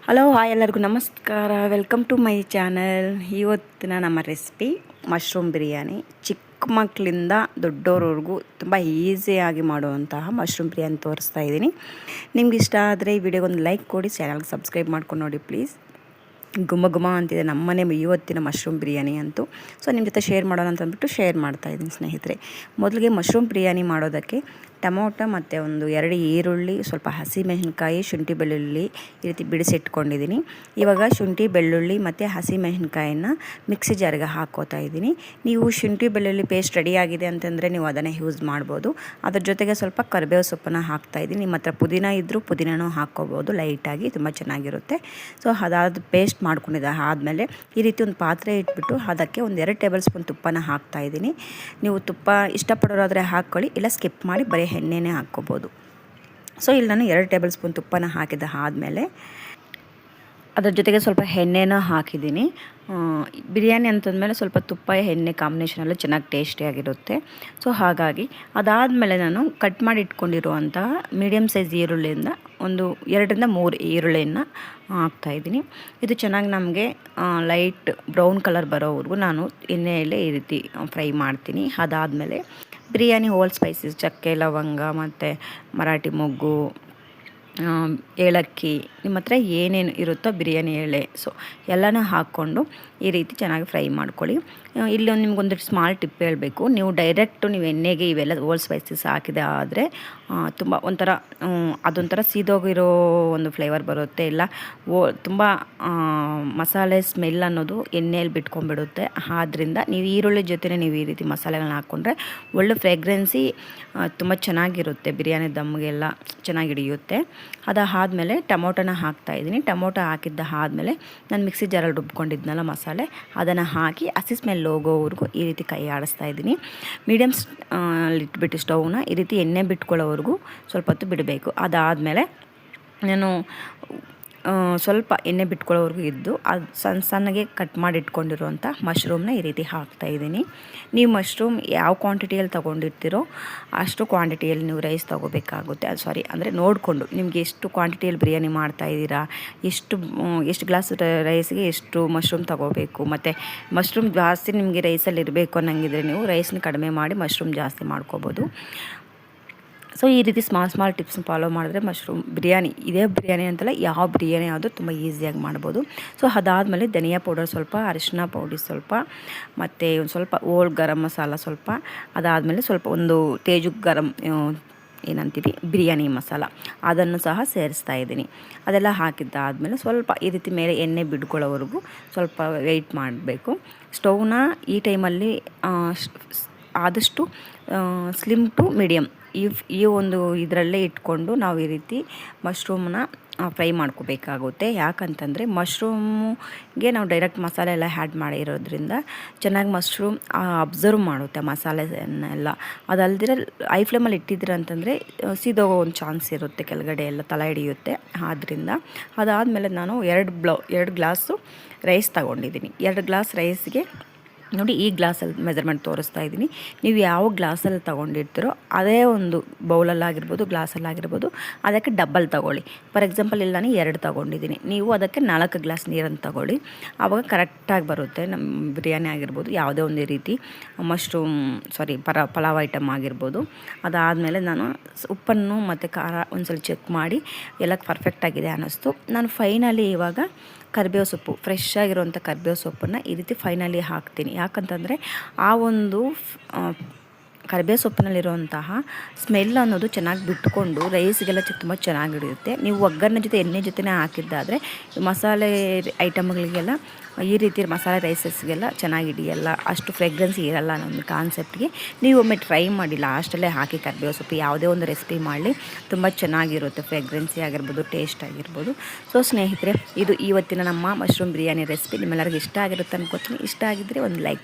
Hello hi ಎಲ್ಲರಿಗೂ ನಮಸ್ಕಾರ. Welcome to my channel. ಇವತ್ತಿನ ನಮ್ಮ ರೆಸಿಪಿ ಮಶ್ರೂಮ್ ಬಿರಿಯಾನಿ. ಚಿಕ್ಕ ಮಕ್ಕಳಿಂದ ದೊಡ್ಡೋರವರೆಗೂ ತುಂಬ ಈಸಿಯಾಗಿ ಮಾಡುವಂತಹ ಮಶ್ರೂಮ್ ಬಿರಿಯಾನಿ ತೋರಿಸ್ತಾ ಇದ್ದೀನಿ. ನಿಮ್ಗೆ ಇಷ್ಟ ಆದರೆ ಈ ವಿಡಿಯೋಗೊಂದು ಲೈಕ್ ಕೊಡಿ, ಚಾನಲ್ಗೆ ಸಬ್ಸ್ಕ್ರೈಬ್ ಮಾಡ್ಕೊಂಡು ನೋಡಿ ಪ್ಲೀಸ್. ಘುಮ ಅಂತಿದೆ ನಮ್ಮನೆ ಇವತ್ತಿನ ಮಶ್ರೂಮ್ ಬಿರಿಯಾನಿ ಅಂತೂ. ಸೊ ನಿಮ್ಮ ಜೊತೆ ಶೇರ್ ಮಾಡೋಣ ಅಂತ ಅಂದ್ಬಿಟ್ಟು ಶೇರ್ ಮಾಡ್ತಾಯಿದ್ದೀನಿ ಸ್ನೇಹಿತರೆ. ಮೊದಲಿಗೆ ಮಶ್ರೂಮ್ ಬಿರಿಯಾನಿ ಮಾಡೋದಕ್ಕೆ ಟೊಮೊಟೊ ಮತ್ತು ಒಂದು 2 ಈರುಳ್ಳಿ, ಸ್ವಲ್ಪ ಹಸಿಮೆಣಸಿನ್ಕಾಯಿ, ಶುಂಠಿ ಬೆಳ್ಳುಳ್ಳಿ ಈ ರೀತಿ ಬಿಡಿಸಿಟ್ಕೊಂಡಿದ್ದೀನಿ. ಇವಾಗ ಶುಂಠಿ ಬೆಳ್ಳುಳ್ಳಿ ಮತ್ತು ಹಸಿಮೆಣಸಿನ್ಕಾಯಿನ ಮಿಕ್ಸಿ ಜಾರಿಗೆ ಹಾಕ್ಕೋತಾ ಇದ್ದೀನಿ. ನೀವು ಶುಂಠಿ ಬೆಳ್ಳುಳ್ಳಿ ಪೇಸ್ಟ್ ರೆಡಿಯಾಗಿದೆ ಅಂತಂದರೆ ನೀವು ಅದನ್ನೇ ಯೂಸ್ ಮಾಡ್ಬೋದು. ಅದ್ರ ಜೊತೆಗೆ ಸ್ವಲ್ಪ ಕರಿಬೇವು ಸೊಪ್ಪನ್ನು ಹಾಕ್ತಾಯಿದ್ದೀನಿ. ನಿಮ್ಮ ಹತ್ರ ಪುದೀನ ಇದ್ದರೂ ಪುದೀನೂ ಹಾಕ್ಕೋಬೋದು ಲೈಟಾಗಿ, ತುಂಬ ಚೆನ್ನಾಗಿರುತ್ತೆ. ಸೊ ಅದಾದ ಪೇಸ್ಟ್ ಮಾಡ್ಕೊಂಡಿದ್ದೆ ಆದಮೇಲೆ ಈ ರೀತಿ ಒಂದು ಪಾತ್ರೆ ಇಟ್ಬಿಟ್ಟು ಅದಕ್ಕೆ ಒಂದು 2 ಟೇಬಲ್ ಸ್ಪೂನ್ ತುಪ್ಪನ ಹಾಕ್ತಾಯಿದ್ದೀನಿ. ನೀವು ತುಪ್ಪ ಇಷ್ಟಪಡೋರಾದರೆ ಹಾಕ್ಕೊಳ್ಳಿ, ಇಲ್ಲ ಸ್ಕಿಪ್ ಮಾಡಿ ಬರೀ ಎಣ್ಣೆನೇ ಹಾಕ್ಕೋಬೋದು. ಸೊ ಇಲ್ಲಿ ನಾನು 2 ಟೇಬಲ್ ಸ್ಪೂನ್ ತುಪ್ಪನ ಹಾಕಿದ ಆದಮೇಲೆ ಅದ್ರ ಜೊತೆಗೆ ಸ್ವಲ್ಪ ಎಣ್ಣೆನ ಹಾಕಿದ್ದೀನಿ. ಬಿರಿಯಾನಿ ಅಂತಂದಮೇಲೆ ಸ್ವಲ್ಪ ತುಪ್ಪ ಎಣ್ಣೆ ಕಾಂಬಿನೇಷನಲ್ಲೂ ಚೆನ್ನಾಗಿ ಟೇಸ್ಟಿಯಾಗಿರುತ್ತೆ. ಸೊ ಹಾಗಾಗಿ ಅದಾದಮೇಲೆ ನಾನು ಕಟ್ ಮಾಡಿ ಇಟ್ಕೊಂಡಿರುವಂತಹ ಮೀಡಿಯಮ್ ಸೈಜ್ ಈರುಳ್ಳಿಯಿಂದ ಒಂದು 2 ರಿಂದ 3 ಈರುಳ್ಳಿಯನ್ನು ಹಾಕ್ತಾಯಿದ್ದೀನಿ. ಇದು ಚೆನ್ನಾಗಿ ನಮಗೆ ಲೈಟ್ ಬ್ರೌನ್ ಕಲರ್ ಬರೋವರೆಗೂ ನಾನು ಎಣ್ಣೆಯಲ್ಲೇ ಈ ರೀತಿ ಫ್ರೈ ಮಾಡ್ತೀನಿ. ಅದಾದಮೇಲೆ ಬಿರಿಯಾನಿ ಹೋಲ್ ಸ್ಪೈಸಸ್, ಚಕ್ಕೆ, ಲವಂಗ ಮತ್ತು ಮರಾಠಿ ಮೊಗ್ಗು, ಏಲಕ್ಕಿ, ನಿಮ್ಮ ಹತ್ರ ಏನೇನು ಇರುತ್ತೋ ಬಿರಿಯಾನಿ ಎಲೆ, ಸೊ ಎಲ್ಲನೂ ಹಾಕ್ಕೊಂಡು ಈ ರೀತಿ ಚೆನ್ನಾಗಿ ಫ್ರೈ ಮಾಡ್ಕೊಳ್ಳಿ. ಇಲ್ಲೊಂದು ನಿಮ್ಗೊಂದು ಸ್ಮಾಲ್ ಟಿಪ್ ಹೇಳಬೇಕು. ನೀವು ಡೈರೆಕ್ಟು ನೀವು ಎಣ್ಣೆಗೆ ಇವೆಲ್ಲ ಹೋಲ್ ಸ್ಪೈಸಸ್ ಹಾಕಿದೆ ಆದರೆ ತುಂಬ ಒಂಥರ ಅದೊಂಥರ ಸೀದೋಗಿರೋ ಒಂದು ಫ್ಲೇವರ್ ಬರುತ್ತೆ, ಇಲ್ಲ ತುಂಬ ಮಸಾಲೆ ಸ್ಮೆಲ್ ಅನ್ನೋದು ಎಣ್ಣೆಯಲ್ಲಿ ಬಿಟ್ಕೊಂಡ್ಬಿಡುತ್ತೆ. ಆದ್ದರಿಂದ ನೀವು ಈರುಳ್ಳಿ ಜೊತೆನೇ ನೀವು ಈ ರೀತಿ ಮಸಾಲೆಗಳನ್ನ ಹಾಕ್ಕೊಂಡ್ರೆ ಒಳ್ಳೆ ಫ್ರೇಗ್ರೆನ್ಸಿ ತುಂಬ ಚೆನ್ನಾಗಿರುತ್ತೆ, ಬಿರಿಯಾನಿ ದಮ್ಗೆಲ್ಲ ಚೆನ್ನಾಗಿ ಹಿಡಿಯುತ್ತೆ. ಅದಾದಮೇಲೆ ಟೊಮೊಟೊನ ಹಾಕ್ತಾಯಿದ್ದೀನಿ. ಟೊಮೊಟೊ ಹಾಕಿದ್ದ ಆದಮೇಲೆ ನಾನು ಮಿಕ್ಸಿ ಜಾರಲ್ಲಿ ರುಬ್ಕೊಂಡಿದ್ನಲ್ಲ ಮಸಾಲೆ, ಅದನ್ನು ಹಾಕಿ ಹಸಿ ಸ್ಮೆಲ್ ಹೋಗೋವರೆಗೂ ಈ ರೀತಿ ಕೈ ಆಡಿಸ್ತಾ ಇದ್ದೀನಿ. ಮೀಡಿಯಮ್ ಇಟ್ಬಿಟ್ಟು ಸ್ಟವ್ನ ಈ ರೀತಿ ಎಣ್ಣೆ ಬಿಟ್ಕೊಳ್ಳೋವರೆಗೂ ಸ್ವಲ್ಪ ಹೊತ್ತು ಬಿಡಬೇಕು. ಅದಾದಮೇಲೆ ನಾನು ಸ್ವಲ್ಪ ಎಣ್ಣೆ ಬಿಟ್ಕೊಳ್ಳೋವರೆಗೂ ಇದ್ದು ಅದು ಸಣ್ಣಗೆ ಕಟ್ ಮಾಡಿ ಇಟ್ಕೊಂಡಿರುವಂಥ ಮಶ್ರೂಮ್ನ ಈ ರೀತಿ ಹಾಕ್ತಾಯಿದ್ದೀನಿ. ನೀವು ಮಶ್ರೂಮ್ ಯಾವ ಕ್ವಾಂಟಿಟಿಯಲ್ಲಿ ತೊಗೊಂಡಿರ್ತೀರೋ ಅಷ್ಟು ಕ್ವಾಂಟಿಟಿಯಲ್ಲಿ ನೀವು ರೈಸ್ ತೊಗೋಬೇಕಾಗುತ್ತೆ. ಅಂದರೆ ನೋಡಿಕೊಂಡು ನಿಮಗೆ ಎಷ್ಟು ಕ್ವಾಂಟಿಟಿಯಲ್ಲಿ ಬಿರಿಯಾನಿ ಮಾಡ್ತಾಯಿದ್ದೀರಾ, ಎಷ್ಟು ಗ್ಲಾಸ್ ರೈಸ್ಗೆ ಎಷ್ಟು ಮಶ್ರೂಮ್ ತೊಗೋಬೇಕು, ಮತ್ತು ಮಶ್ರೂಮ್ ಜಾಸ್ತಿ ನಿಮಗೆ ರೈಸಲ್ಲಿ ಇರಬೇಕು ಅನ್ನಂಗಿದ್ರೆ ನೀವು ರೈಸ್ನ ಕಡಿಮೆ ಮಾಡಿ ಮಶ್ರೂಮ್ ಜಾಸ್ತಿ ಮಾಡ್ಕೋಬೋದು. ಸೊ ಈ ರೀತಿ ಸ್ಮಾಲ್ ಟಿಪ್ಸ್ನ ಫಾಲೋ ಮಾಡಿದ್ರೆ ಮಶ್ರೂಮ್ ಬಿರಿಯಾನಿ, ಇದೇ ಬಿರಿಯಾನಿ ಅಂತಲ್ಲ ಯಾವ ಬಿರಿಯಾನಿ ಆದರೂ ತುಂಬ ಈಸಿಯಾಗಿ ಮಾಡ್ಬೋದು. ಸೊ ಅದಾದಮೇಲೆ ಧನಿಯಾ ಪೌಡರ್ ಸ್ವಲ್ಪ, ಅರಿಶಿನ ಪೌಡರ್ ಸ್ವಲ್ಪ, ಮತ್ತು ಒಂದು ಸ್ವಲ್ಪ ಓಲ್ ಗರಂ ಮಸಾಲ ಸ್ವಲ್ಪ, ಅದಾದಮೇಲೆ ಸ್ವಲ್ಪ ಒಂದು ತೇಜು ಗರಂ ಏನಂತೀವಿ ಬಿರಿಯಾನಿ ಮಸಾಲ, ಅದನ್ನು ಸಹ ಸೇರಿಸ್ತಾ ಇದ್ದೀನಿ. ಅದೆಲ್ಲ ಹಾಕಿದ್ದಾದಮೇಲೆ ಸ್ವಲ್ಪ ಈ ರೀತಿ ಮೇಲೆ ಎಣ್ಣೆ ಬಿಡ್ಕೊಳ್ಳೋವರೆಗೂ ಸ್ವಲ್ಪ ವೆಯ್ಟ್ ಮಾಡಬೇಕು. ಸ್ಟವ್ನ ಈ ಟೈಮಲ್ಲಿ ಆದಷ್ಟು ಸ್ಲಿಮ್ ಟು ಮೀಡಿಯಮ್ ಈ ಒಂದು ಇದರಲ್ಲೇ ಇಟ್ಕೊಂಡು ನಾವು ಈ ರೀತಿ ಮಶ್ರೂಮನ್ನ ಫ್ರೈ ಮಾಡ್ಕೋಬೇಕಾಗುತ್ತೆ. ಯಾಕಂತಂದರೆ ಮಶ್ರೂಮ್ಗೆ ನಾವು ಡೈರೆಕ್ಟ್ ಮಸಾಲೆ ಎಲ್ಲ ಆ್ಯಡ್ ಮಾಡಿರೋದ್ರಿಂದ ಚೆನ್ನಾಗಿ ಮಶ್ರೂಮ್ ಅಬ್ಸರ್ವ್ ಮಾಡುತ್ತೆ ಮಸಾಲೆನೆಲ್ಲ. ಅದಲ್ದಿರ ಐ ಫ್ಲೇಮಲ್ಲಿ ಇಟ್ಟಿದ್ದೀರ ಅಂತಂದರೆ ಸೀದೋಗೋ ಒಂದು ಚಾನ್ಸ್ ಇರುತ್ತೆ, ಕೆಳಗಡೆ ಎಲ್ಲ ತಲೆ ಹಿಡಿಯುತ್ತೆ. ಆದ್ದರಿಂದ ಅದಾದಮೇಲೆ ನಾನು 2 ಗ್ಲಾಸು ರೈಸ್ ತಗೊಂಡಿದ್ದೀನಿ. 2 ಗ್ಲಾಸ್ ರೈಸ್ಗೆ ನೋಡಿ ಈ ಗ್ಲಾಸಲ್ಲಿ ಮೆಜರ್ಮೆಂಟ್ ತೋರಿಸ್ತಾ ಇದ್ದೀನಿ. ನೀವು ಯಾವ ಗ್ಲಾಸಲ್ಲಿ ತೊಗೊಂಡಿರ್ತೀರೋ ಅದೇ ಒಂದು ಬೌಲಲ್ಲಾಗಿರ್ಬೋದು, ಗ್ಲಾಸಲ್ಲಾಗಿರ್ಬೋದು, ಅದಕ್ಕೆ ಡಬ್ಬಲ್ ತೊಗೊಳ್ಳಿ. ಫಾರ್ ಎಕ್ಸಾಂಪಲ್ ಇಲ್ಲಿ ನಾನು 2 ತೊಗೊಂಡಿದ್ದೀನಿ, ನೀವು ಅದಕ್ಕೆ 4 ಗ್ಲಾಸ್ ನೀರನ್ನು ತೊಗೊಳ್ಳಿ. ಆವಾಗ ಕರೆಕ್ಟಾಗಿ ಬರುತ್ತೆ ನಮ್ಮ ಬಿರಿಯಾನಿ ಆಗಿರ್ಬೋದು, ಯಾವುದೇ ಒಂದು ರೀತಿ ಪಲಾವ್ ಐಟಮ್ ಆಗಿರ್ಬೋದು. ಅದಾದಮೇಲೆ ನಾನು ಉಪ್ಪನ್ನು ಮತ್ತು ಖಾರ ಒಂದ್ಸಲ ಚೆಕ್ ಮಾಡಿ ಎಲ್ಲ ಪರ್ಫೆಕ್ಟಾಗಿದೆ ಅನ್ನಿಸ್ತು. ನಾನು ಫೈನಲಿ ಇವಾಗ ಕರಿಬೇವು ಸೊಪ್ಪು, ಫ್ರೆಶ್ ಆಗಿರುವಂಥ ಕರಿಬೇವು ಸೊಪ್ಪನ್ನು ಈ ರೀತಿ ಫೈನಲಿ ಹಾಕ್ತೀನಿ. ಯಾಕಂತಂದರೆ ಆ ಒಂದು ಕರಿಬೇವು ಸೊಪ್ಪಿನಲ್ಲಿರುವಂತಹ ಸ್ಮೆಲ್ ಅನ್ನೋದು ಚೆನ್ನಾಗಿ ಬಿಟ್ಕೊಂಡು ರೈಸ್ಗೆಲ್ಲ ತುಂಬ ಚೆನ್ನಾಗಿ ಹಿಡಿಯುತ್ತೆ. ನೀವು ಒಗ್ಗರಣೆ ಜೊತೆ ಎಣ್ಣೆ ಜೊತೆನೇ ಹಾಕಿದ್ದಾದರೆ ಮಸಾಲೆ ಐಟಮ್ಗಳಿಗೆಲ್ಲ ಈ ರೀತಿ ಮಸಾಲೆ ರೈಸಸ್ಗೆಲ್ಲ ಚೆನ್ನಾಗಿ ಹಿಡಿಯಲ್ಲ, ಅಷ್ಟು ಫ್ರೇಗ್ರೆನ್ಸ್ ಇರಲ್ಲ ನನ್ನ ಕಾನ್ಸೆಪ್ಟ್ಗೆ. ನೀವು ಒಮ್ಮೆ ಟ್ರೈ ಮಾಡಿ, ಲಾಸ್ಟಲ್ಲೇ ಹಾಕಿ ಕರಿಬೇವು ಸೊಪ್ಪು ಯಾವುದೇ ಒಂದು ರೆಸಿಪಿ ಮಾಡಲಿ ತುಂಬ ಚೆನ್ನಾಗಿರುತ್ತೆ, ಫ್ರೇಗ್ರೆನ್ಸಿ ಆಗಿರ್ಬೋದು, ಟೇಸ್ಟ್ ಆಗಿರ್ಬೋದು. ಸೊ ಸ್ನೇಹಿತರೆ, ಇದು ಇವತ್ತಿನ ನಮ್ಮ ಮಶ್ರೂಮ್ ಬಿರಿಯಾನಿ ರೆಸಿಪಿ ನಿಮ್ಮೆಲ್ಲರಿಗೂ ಇಷ್ಟ ಆಗಿರುತ್ತೆ ಅನ್ಕೋತೀನಿ. ಇಷ್ಟ ಆಗಿದ್ದರೆ ಒಂದು ಲೈಕ್